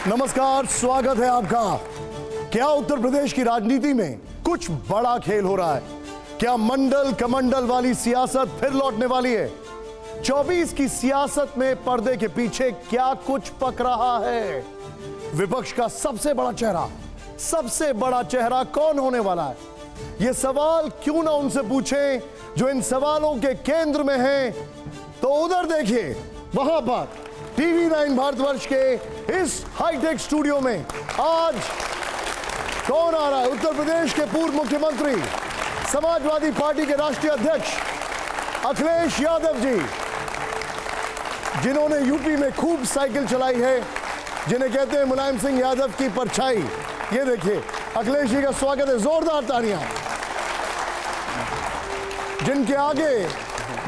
नमस्कार, स्वागत है आपका। क्या उत्तर प्रदेश की राजनीति में कुछ बड़ा खेल हो रहा है? क्या मंडल कमंडल वाली सियासत फिर लौटने वाली है? 24 की सियासत में पर्दे के पीछे क्या कुछ पक रहा है? विपक्ष का सबसे बड़ा चेहरा कौन होने वाला है? यह सवाल क्यों ना उनसे पूछें जो इन सवालों के केंद्र में हैं। तो उधर देखिए, वहां पर टीवी 9 भारतवर्ष के इस हाईटेक स्टूडियो में आज कौन आ रहा है? उत्तर प्रदेश के पूर्व मुख्यमंत्री, समाजवादी पार्टी के राष्ट्रीय अध्यक्ष अखिलेश यादव जी, जिन्होंने यूपी में खूब साइकिल चलाई है, जिन्हें कहते हैं मुलायम सिंह यादव की परछाई। ये देखिए, अखिलेश जी का स्वागत है, जोरदार तालियां। जिनके आगे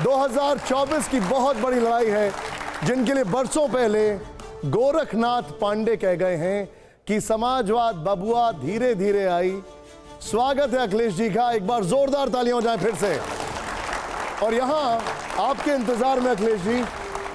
2024 की बहुत बड़ी लड़ाई है, जिनके लिए बरसों पहले गोरखनाथ पांडे कह गए हैं कि समाजवाद बबुआ धीरे धीरे आई। स्वागत है अखिलेश जी का, एक बार जोरदार तालियां हो जाएं फिर से। और यहां आपके इंतजार में अखिलेश जी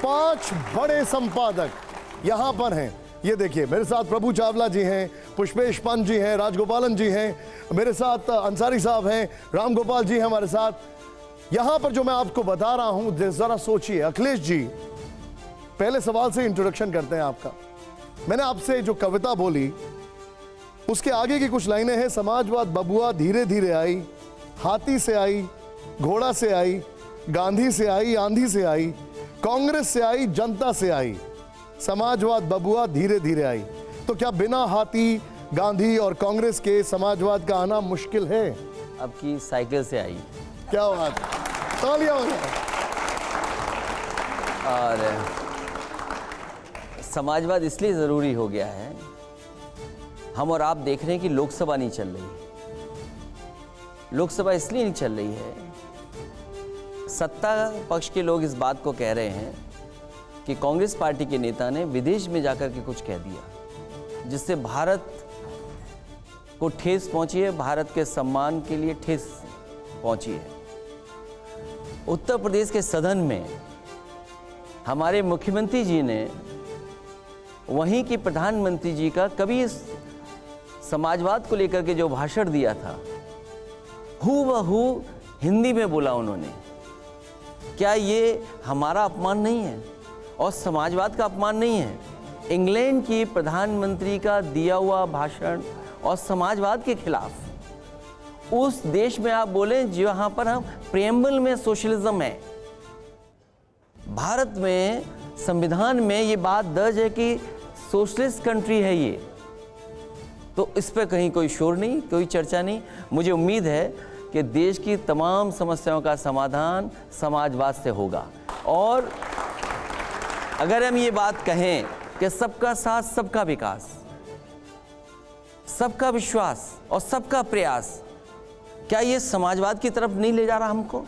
5 बड़े संपादक यहां पर हैं। ये देखिए, मेरे साथ प्रभु चावला जी हैं, पुष्पेश पंत जी हैं, राजगोपालन जी हैं, मेरे साथ अंसारी साहब हैं, राम गोपाल जी हैं हमारे साथ। यहां पर जो मैं आपको बता रहा हूं, जरा सोचिए। अखिलेश जी, पहले सवाल से इंट्रोडक्शन करते हैं आपका। मैंने आपसे जो कविता बोली उसके आगे की कुछ लाइनें हैं। समाजवाद बबुआ धीरे धीरे आई, हाथी से आई, घोड़ा से आई, गांधी से आई, आंधी से आई, कांग्रेस से आई, जनता से आई। समाजवाद बबुआ धीरे धीरे आई। तो क्या बिना हाथी, गांधी और कांग्रेस के समाजवाद का आना मुश्किल है? अब की साइकिल से आई। क्या बात, तालियां हो जाए। और समाजवाद इसलिए ज़रूरी हो गया है, हम और आप देख रहे हैं कि लोकसभा नहीं चल रही। लोकसभा इसलिए नहीं चल रही है, सत्ता पक्ष के लोग इस बात को कह रहे हैं कि कांग्रेस पार्टी के नेता ने विदेश में जाकर के कुछ कह दिया, जिससे भारत को ठेस पहुंची है, भारत के सम्मान के लिए ठेस पहुंची है। उत्तर प्रदेश के सदन में हमारे मुख्यमंत्री जी ने वहीं की प्रधानमंत्री जी का कभी समाजवाद को लेकर के जो भाषण दिया था, हूबहू हिंदी में बोला उन्होंने। क्या ये हमारा अपमान नहीं है और समाजवाद का अपमान नहीं है? इंग्लैंड की प्रधानमंत्री का दिया हुआ भाषण और समाजवाद के खिलाफ, उस देश में आप बोलें जहां पर हम प्रेम्बल में सोशलिज्म है। भारत में संविधान में ये बात दर्ज है कि सोशलिस्ट कंट्री है ये, तो इस पर कहीं कोई शोर नहीं, कोई चर्चा नहीं। मुझे उम्मीद है कि देश की तमाम समस्याओं का समाधान समाजवाद से होगा। और अगर हम ये बात कहें कि सबका साथ, सबका विकास, सबका विश्वास और सबका प्रयास, क्या ये समाजवाद की तरफ नहीं ले जा रहा हमको?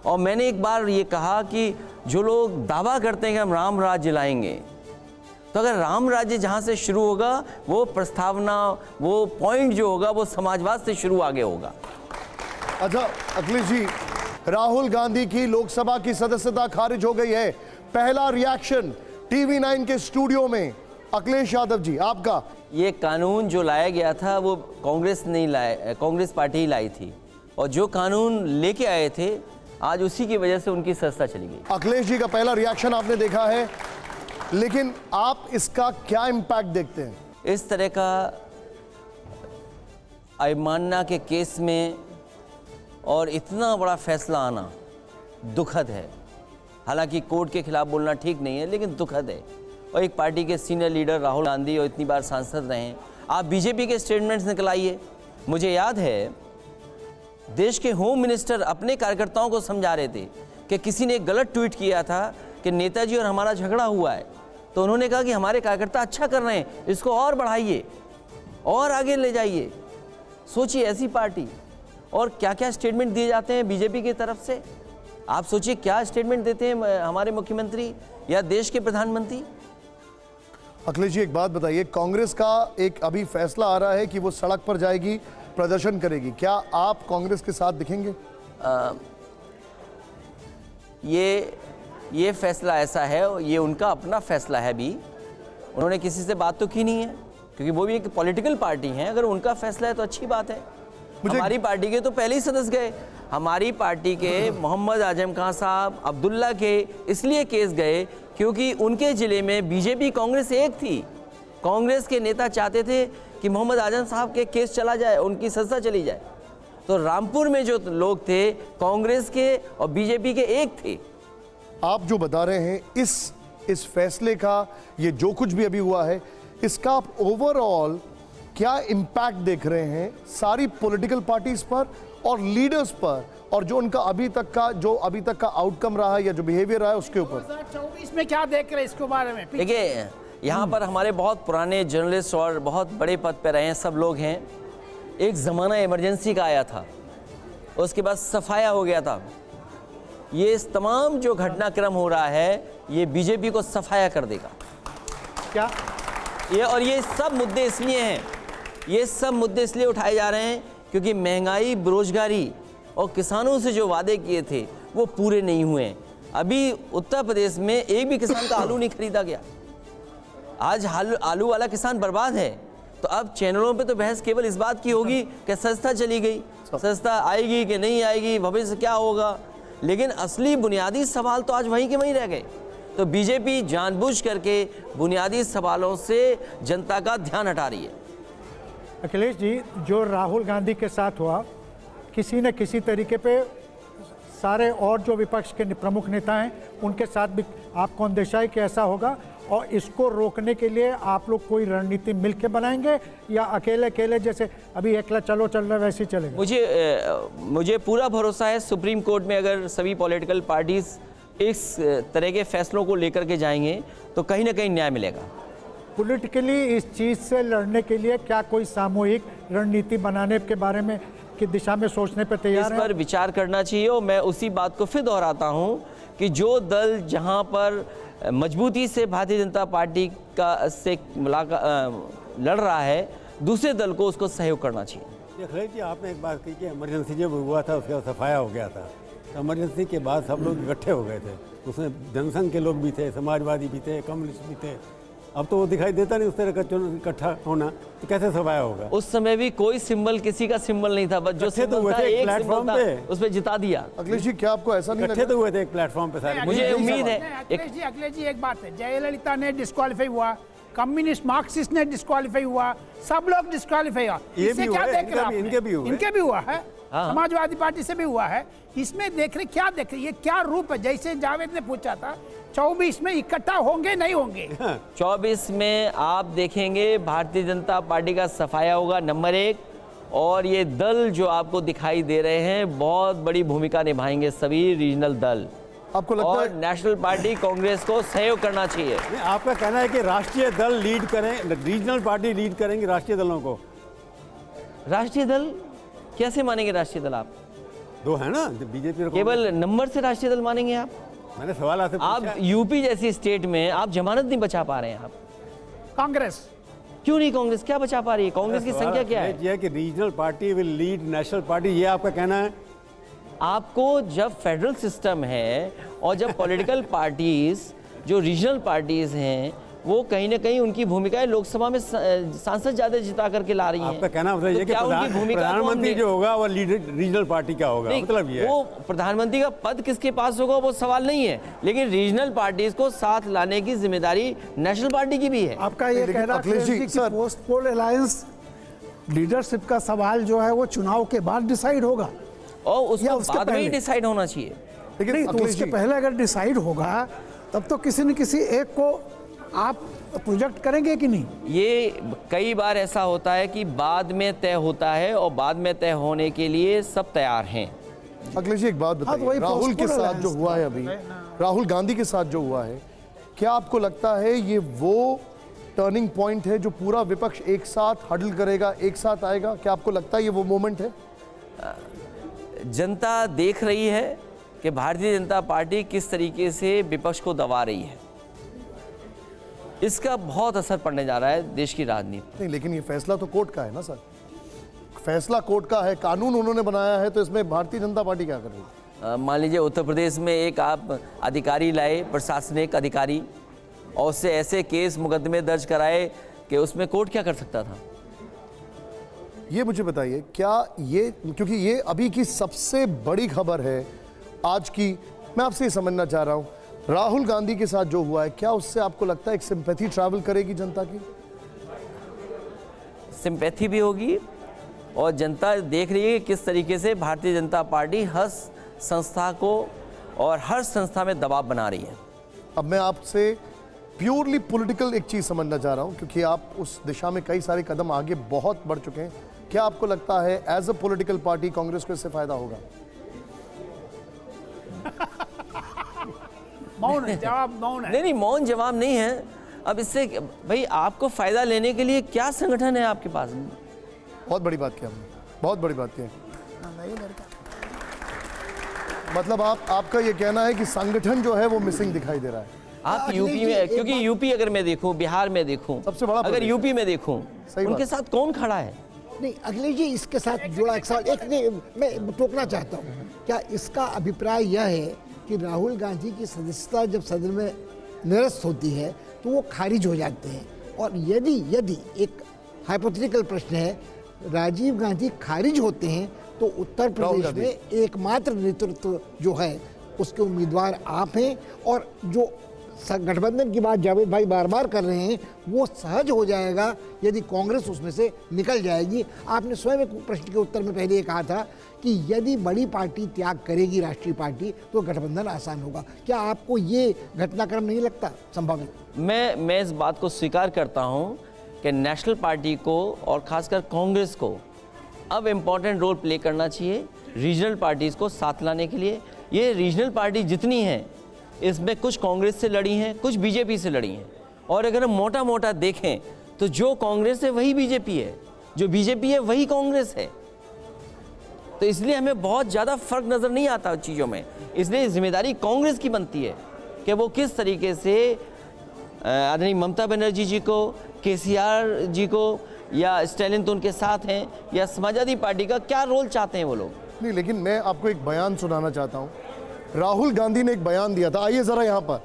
और मैंने एक बार ये कहा कि जो लोग दावा करते हैं कि हम राम राज्य लाएंगे, तो अगर राम राज्य जहां से शुरू होगा, वो प्रस्तावना, वो पॉइंट जो होगा, वो समाजवाद से शुरू आगे होगा। अच्छा अखिलेश जी, राहुल गांधी की लोकसभा की सदस्यता खारिज हो गई है। पहला रिएक्शन टीवी 9 के स्टूडियो में अखिलेश यादव जी आपका। ये कानून जो लाया गया था वो कांग्रेस नहीं लाया, कांग्रेस पार्टी ही लाई थी, और जो कानून लेके आए थे आज उसी की वजह से उनकी सत्ता चली गई। अखिलेश जी का पहला रिएक्शन आपने देखा है, लेकिन आप इसका क्या इम्पैक्ट देखते हैं? इस तरह का अवमानना के केस में और इतना बड़ा फैसला आना दुखद है। हालांकि कोर्ट के खिलाफ बोलना ठीक नहीं है, लेकिन दुखद है। और एक पार्टी के सीनियर लीडर राहुल गांधी और इतनी बार सांसद रहे हैं, आप बीजेपी के स्टेटमेंट्स निकल आइए। मुझे याद है देश के होम मिनिस्टर अपने कार्यकर्ताओं को समझा रहे थे कि किसी ने एक गलत ट्वीट किया था कि नेताजी और हमारा झगड़ा हुआ है, तो उन्होंने कहा कि हमारे कार्यकर्ता अच्छा कर रहे हैं, इसको और बढ़ाइए और आगे ले जाइए। सोचिए ऐसी पार्टी, और क्या क्या स्टेटमेंट दिए जाते हैं बीजेपी की तरफ से। आप सोचिए क्या स्टेटमेंट देते हैं हमारे मुख्यमंत्री या देश के प्रधानमंत्री। अखिलेश जी एक बात बताइए, कांग्रेस का एक अभी फैसला आ रहा है कि वो सड़क पर जाएगी, प्रदर्शन करेगी, क्या आप कांग्रेस के साथ दिखेंगे? ये फैसला ऐसा है, ये उनका अपना फैसला है भी। उन्होंने किसी से बात तो की नहीं है, क्योंकि वो भी एक पॉलिटिकल पार्टी है। अगर उनका फैसला है तो अच्छी बात है। हमारी पार्टी के तो पहले ही सदस्य गए। हमारी पार्टी के मोहम्मद आजम खान साहब, अब्दुल्ला के इसलिए केस गए क्योंकि उनके ज़िले में बीजेपी कांग्रेस एक थी। कांग्रेस के नेता चाहते थे कि मोहम्मद आजम साहब के केस चला जाए, उनकी सजा चली जाए। तो रामपुर में जो लोग थे कांग्रेस के और बीजेपी के एक थे। आप जो बता रहे हैं इस फैसले का, ये जो कुछ भी अभी हुआ है, इसका आप ओवरऑल क्या इम्पैक्ट देख रहे हैं सारी पॉलिटिकल पार्टीज पर और लीडर्स पर, और जो उनका अभी तक का आउटकम रहा है या जो बिहेवियर रहा है उसके ऊपर? 2024 में क्या देख रहे हैं इसके बारे में? देखिए, यहाँ पर हमारे बहुत पुराने जर्नलिस्ट और बहुत बड़े पद पर रहे हैं सब लोग हैं। एक ज़माना इमरजेंसी का आया था, उसके बाद सफाया हो गया था। ये इस तमाम जो घटनाक्रम हो रहा है ये बीजेपी को सफाया कर देगा। क्या ये सब मुद्दे इसलिए हैं, ये सब मुद्दे इसलिए उठाए जा रहे हैं क्योंकि महंगाई, बेरोजगारी और किसानों से जो वादे किए थे वो पूरे नहीं हुए। अभी उत्तर प्रदेश में एक भी किसान का आलू नहीं खरीदा गया। आज आलू वाला किसान बर्बाद है। तो अब चैनलों पे तो बहस केवल इस बात की होगी कि सस्ता चली गई, सस्ता आएगी कि नहीं आएगी, भविष्य क्या होगा, लेकिन असली बुनियादी सवाल तो आज वहीं के वहीं रह गए। तो बीजेपी जानबूझ करके बुनियादी सवालों से जनता का ध्यान हटा रही है। अखिलेश जी, जो राहुल गांधी के साथ हुआ, किसी न किसी तरीके पे सारे और जो विपक्ष के प्रमुख नेता हैं उनके साथ भी आपको अंदेशा है कि ऐसा होगा, और इसको रोकने के लिए आप लोग कोई रणनीति मिलकर बनाएंगे या अकेले अकेले जैसे अभी एकला चलो चल रहा है वैसे ही चलेगा? मुझे पूरा भरोसा है सुप्रीम कोर्ट में अगर सभी पॉलिटिकल पार्टीज इस तरह के फैसलों को लेकर के जाएंगे तो कहीं ना कहीं न्याय मिलेगा। पॉलिटिकली इस चीज़ से लड़ने के लिए क्या कोई सामूहिक रणनीति बनाने के बारे में की दिशा में सोचने पर तैयार है? इस पर विचार करना चाहिए। और मैं उसी बात को फिर दोहराता हूँ कि जो दल जहाँ पर मजबूती से भारतीय जनता पार्टी का से लड़ रहा है, दूसरे दल को उसको सहयोग करना चाहिए। अखिलेश जी, आपने एक बात कही कि इमरजेंसी जब हुआ था उसके बाद सफाया हो गया था। तो इमरजेंसी के बाद सब लोग इकट्ठे हो गए थे, उसमें जनसंघ के लोग भी थे, समाजवादी भी थे, कम्युनिस्ट भी थे। अब तो वो दिखाई देता नहीं उस तरह का इकट्ठा होना, तो कैसे सफाया होगा? उस समय भी कोई सिंबल, किसी का सिंबल नहीं था, बस जो सिंबल था एक सिंबल था, उस पे जिता दिया। अखिलेश जी, क्या आपको ऐसा नहीं इकट्ठे तो हुए थे एक प्लेटफॉर्म पे सारे। मुझे उम्मीद है अखिलेश जी एक बात है, जयललिता ने डिस्क्वालीफाई हुआ, कम्युनिस्ट मार्क्सिस्ट ने डिस्क्वालीफाई हुआ, सब लोग डिस्क्वालीफाई हुआ। ये इससे भी क्या हुआ है, देख रहे हैं? इनके भी हुआ है, समाजवादी पार्टी से भी हुआ है। इसमें देख रहे क्या देख रहे, ये क्या रूप है? जैसे जावेद ने पूछा था 24 में इकट्ठा होंगे नहीं होंगे? 24 में आप देखेंगे भारतीय जनता पार्टी का सफाया होगा नंबर 1, और ये दल जो आपको दिखाई दे रहे हैं बहुत बड़ी भूमिका निभाएंगे सभी रीजनल दल। आपको लगता और है नेशनल पार्टी कांग्रेस को सहयोग करना चाहिए? आपका कहना है कि राष्ट्रीय दल लीड करें, रीजनल पार्टी लीड करेंगे राष्ट्रीय दलों को? राष्ट्रीय दल कैसे मानेंगे? राष्ट्रीय दल आप दो है ना, बीजेपी केवल नंबर से राष्ट्रीय दल मानेंगे आप? मैंने सवाल आपसे आप पूछा। यूपी जैसी स्टेट में आप जमानत नहीं बचा पा रहे हैं। आप कांग्रेस क्यों नहीं? कांग्रेस क्या बचा पा रही है? कांग्रेस की संख्या क्या है? यह कि regional party will lead national party, ये आपका कहना है? आपको जब फेडरल सिस्टम है और जब पॉलिटिकल पार्टीज जो रीजनल पार्टीज हैं वो कहीं ना कहीं उनकी भूमिका है, लोकसभा में सांसद ज्यादा जिता करके ला रही हैं। आपका कहना मतलब ये कि प्रधानमंत्री जो होगा वो रीजनल पार्टी का होगा, मतलब ये वो प्रधानमंत्री का पद किसके पास होगा वो सवाल नहीं है, लेकिन रीजनल पार्टीज को साथ लाने की जिम्मेदारी नेशनल पार्टी की भी है। आपका ये कहना Akhilesh ji, sir, post poll alliance leadership का सवाल जो है वो चुनाव के बाद डिसाइड होगा और उसको उसके बाद में ही पहले? डिसाइड होना चाहिए। लेकिन नहीं, तो अखिलेश उसके जी, पहले अगर डिसाइड होगा तब तो किसी न किसी एक को आप प्रोजेक्ट करेंगे कि नहीं? ये कई बार ऐसा होता है कि बाद में तय होता है और बाद में तय होने के लिए सब तैयार हैं। अखिलेश जी एक बात तो बताइए, वही राहुल के postpone साथ जो हुआ है अभी, राहुल गांधी के साथ जो हुआ है, क्या आपको लगता है ये वो टर्निंग पॉइंट है जो पूरा विपक्ष एक साथ हडल करेगा, एक साथ आएगा? क्या आपको लगता है ये वो मोमेंट है? जनता देख रही है कि भारतीय जनता पार्टी किस तरीके से विपक्ष को दबा रही है, इसका बहुत असर पड़ने जा रहा है देश की राजनीति। नहीं, लेकिन ये फैसला तो कोर्ट का है ना सर, फैसला कोर्ट का है, कानून उन्होंने बनाया है, तो इसमें भारतीय जनता पार्टी क्या कर रही है? मान लीजिए उत्तर प्रदेश में एक आप अधिकारी लाए, प्रशासनिक अधिकारी, और उससे ऐसे केस मुकदमे दर्ज कराए कि उसमें कोर्ट क्या कर सकता था। ये मुझे बताइए, क्या ये, क्योंकि ये अभी की सबसे बड़ी खबर है आज की, मैं आपसे ये समझना चाह रहा हूं, राहुल गांधी के साथ जो हुआ है, क्या उससे आपको लगता है एक सिंपैथी ट्रैवल करेगी जनता की? सिंपैथी भी होगी और जनता देख रही है कि किस तरीके से भारतीय जनता पार्टी हर संस्था को और हर संस्था में दबाव बना रही है। अब मैं आपसे प्योरली पॉलिटिकल एक चीज समझना चाह रहा हूं, क्योंकि आप उस दिशा में कई सारे कदम आगे बहुत बढ़ चुके हैं। क्या आपको लगता है as a political party Congress को इससे फायदा होगा? मौन है जवाब, मौन है। नहीं, मौन जवाब नहीं है। अब इससे भाई आपको फायदा लेने के लिए क्या संगठन है आपके पास? बहुत बड़ी बात की हमने, बहुत बड़ी बात की। मतलब आपका ये कहना है कि संगठन जो है वो मिसिंग दिखाई दे रहा है। आप यूपी में, क्योंकि यूपी अगर मैं देखूं, बिहार में देखूं, सबसे बड़ा अगर यूपी में देखूं, सही उनके बात। साथ कौन खड़ा है? नहीं अखिलेश जी, इसके साथ जुड़ा एक सवाल, एक नहीं मैं टोकना चाहता हूँ। क्या इसका अभिप्राय यह है कि राहुल गांधी की सदस्यता जब सदन में निरस्त होती है तो वो खारिज हो जाते हैं? और यदि एक हाइपोथेटिकल प्रश्न है, राजीव गांधी खारिज होते हैं तो उत्तर प्रदेश में एकमात्र नेतृत्व जो है उसके उम्मीदवार आप हैं, और जो गठबंधन की बात जावेद भाई बार बार कर रहे हैं वो सहज हो जाएगा यदि कांग्रेस उसमें से निकल जाएगी। आपने स्वयं एक प्रश्न के उत्तर में पहले ये कहा था कि यदि बड़ी पार्टी त्याग करेगी, राष्ट्रीय पार्टी, तो गठबंधन आसान होगा। क्या आपको ये घटनाक्रम नहीं लगता संभावित? मैं इस बात को स्वीकार करता हूं कि नेशनल पार्टी को और खासकर कांग्रेस को अब इम्पोर्टेंट रोल प्ले करना चाहिए रीजनल पार्टीज को साथ लाने के लिए। ये रीजनल पार्टी जितनी हैं, इसमें कुछ कांग्रेस से लड़ी हैं, कुछ बीजेपी से लड़ी हैं, और अगर हम मोटा मोटा देखें तो जो कांग्रेस है वही बीजेपी है, जो बीजेपी है वही कांग्रेस है। तो इसलिए हमें बहुत ज़्यादा फर्क नज़र नहीं आता चीज़ों में। इसलिए जिम्मेदारी कांग्रेस की बनती है कि वो किस तरीके से आदरणीय ममता बनर्जी जी को, केसीआर जी को, या स्टैलिन तो उनके साथ हैं, या समाजवादी पार्टी का क्या रोल चाहते हैं वो लोग। नहीं, लेकिन मैं आपको एक बयान सुनाना चाहता हूं। राहुल गांधी ने एक बयान दिया था, आइए जरा यहां पर।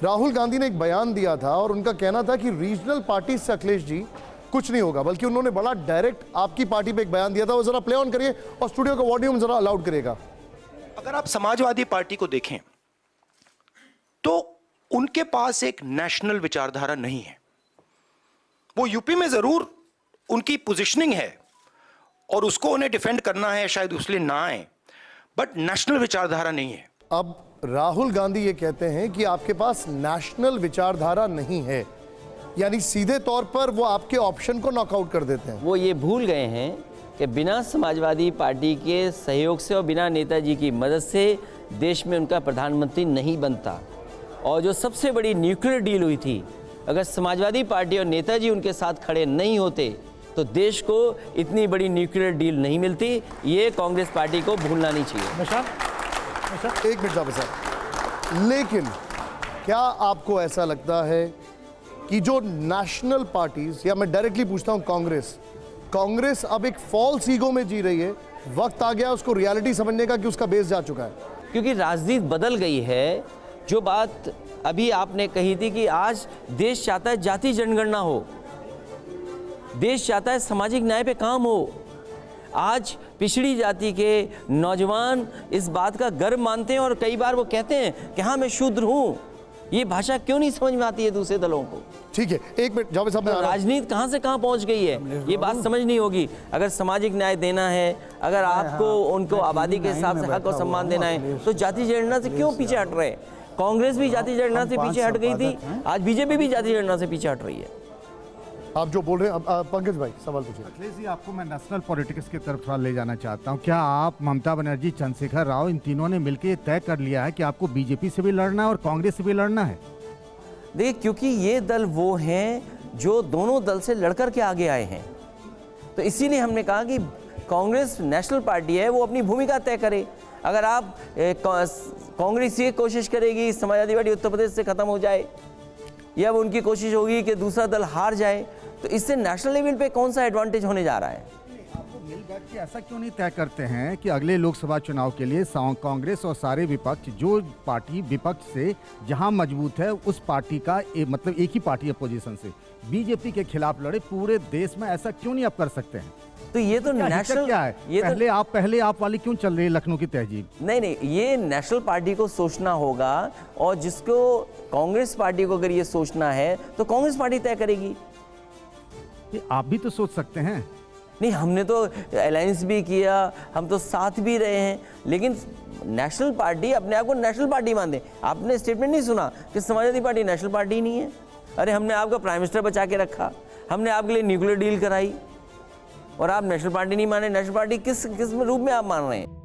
राहुल गांधी ने एक बयान दिया था और उनका कहना था कि रीजनल पार्टी से अखिलेश जी कुछ नहीं होगा, बल्कि उन्होंने बड़ा डायरेक्ट आपकी पार्टी पे एक बयान दिया था। वो जरा प्ले ऑन करिए और स्टूडियो का वॉल्यूम जरा अलाउड करिएगा। अगर आप समाजवादी पार्टी को देखें तो उनके पास एक नेशनल विचारधारा नहीं है। वो यूपी में जरूर उनकी पोजीशनिंग है और उसको उन्हें डिफेंड करना है, शायद उसलिए ना आए, बट नेशनल विचारधारा नहीं है। अब राहुल गांधी ये कहते हैं कि आपके पास नेशनल विचारधारा नहीं है, यानी सीधे तौर पर वो आपके ऑप्शन को नॉकआउट कर देते हैं। वो ये भूल गए हैं कि बिना समाजवादी पार्टी के सहयोग से और बिना नेताजी की मदद से देश में उनका प्रधानमंत्री नहीं बनता। और जो सबसे बड़ी न्यूक्लियर डील हुई थी, अगर समाजवादी पार्टी और नेताजी उनके साथ खड़े नहीं होते तो देश को इतनी बड़ी न्यूक्लियर डील नहीं मिलती। ये कांग्रेस पार्टी को भूलना नहीं चाहिए। एक मिनट जावेद साहब, लेकिन क्या आपको ऐसा लगता है कि जो नेशनल पार्टीज, या मैं डायरेक्टली पूछता हूं कांग्रेस अब एक फॉल्स ईगो में जी रही है? वक्त आ गया उसको रियलिटी समझने का कि उसका बेस जा चुका है। क्योंकि राजनीति बदल गई है। जो बात अभी आपने कही थी कि आज देश चाहता है जाति जनगणना हो, देश चाहता है सामाजिक न्याय पे काम हो। आज पिछड़ी जाति के नौजवान इस बात का गर्व मानते हैं और कई बार वो कहते हैं कि हाँ मैं शूद्र हूँ। ये भाषा क्यों नहीं समझ में आती है दूसरे दलों को? ठीक है, एक मिनट जावेद साहब, तो राजनीति कहाँ से कहाँ पहुँच गई है, ये बात समझ नहीं होगी। अगर सामाजिक न्याय देना है, अगर आपको उनको आबादी के हिसाब से हक और सम्मान देना है, तो जाति जनगणना से क्यों पीछे हट रहे हैं? कांग्रेस भी जाति जनगणना से पीछे हट गई थी, आज बीजेपी भी जाति जनगणना से पीछे हट रही है। आप जो बोल रहे हैं, पंकज भाई सवाल पूछिए। अखिलेश जी, आपको मैं नेशनल पॉलिटिक्स की तरफ थोड़ा ले जाना चाहता हूं। क्या आप, ममता बनर्जी, चंद्रशेखर राव, इन तीनों ने मिलकर ये तय कर लिया है कि आपको बीजेपी से भी लड़ना है और कांग्रेस से भी लड़ना है? देखिए, क्योंकि ये दल वो हैं जो दोनों दल से लड़कर के आगे आए हैं, तो इसीलिए हमने कहा कि कांग्रेस नेशनल पार्टी है, वो अपनी भूमिका तय करे। अगर आप कांग्रेस ये कोशिश करेगी समाजवादी पार्टी उत्तर प्रदेश से खत्म हो जाए, या उनकी कोशिश होगी कि दूसरा दल हार जाए, तो इससे नेशनल लेवल पे कौन सा एडवांटेज होने जा रहा है? मिल बैठ के ऐसा क्यों नहीं तय करते हैं कि अगले लोकसभा चुनाव के लिए कांग्रेस और सारे विपक्ष, जो पार्टी विपक्ष से जहां मजबूत है उस पार्टी का मतलब एक ही पार्टी अपोजिशन से बीजेपी के खिलाफ लड़े पूरे देश में? ऐसा क्यों नहीं आप कर सकते हैं? तो ये तो नेशनल क्या है? ये पहले आप वाली क्यों चल रही है लखनऊ की तहजीब? नहीं, ये नेशनल पार्टी को सोचना होगा, और जिसको कांग्रेस पार्टी को अगर ये सोचना है तो कांग्रेस पार्टी तय करेगी। ये आप भी तो सोच सकते हैं। नहीं, हमने तो अलायंस भी किया, हम तो साथ भी रहे हैं, लेकिन नेशनल पार्टी अपने आप को नेशनल पार्टी मानते। आपने स्टेटमेंट नहीं सुना कि समाजवादी पार्टी नेशनल पार्टी ही नहीं है? अरे हमने आपका प्राइम मिनिस्टर बचा के रखा, हमने आपके लिए न्यूक्लियर डील कराई, और आप नेशनल पार्टी नहीं माने। नेशनल पार्टी किस रूप में आप मान रहे हैं?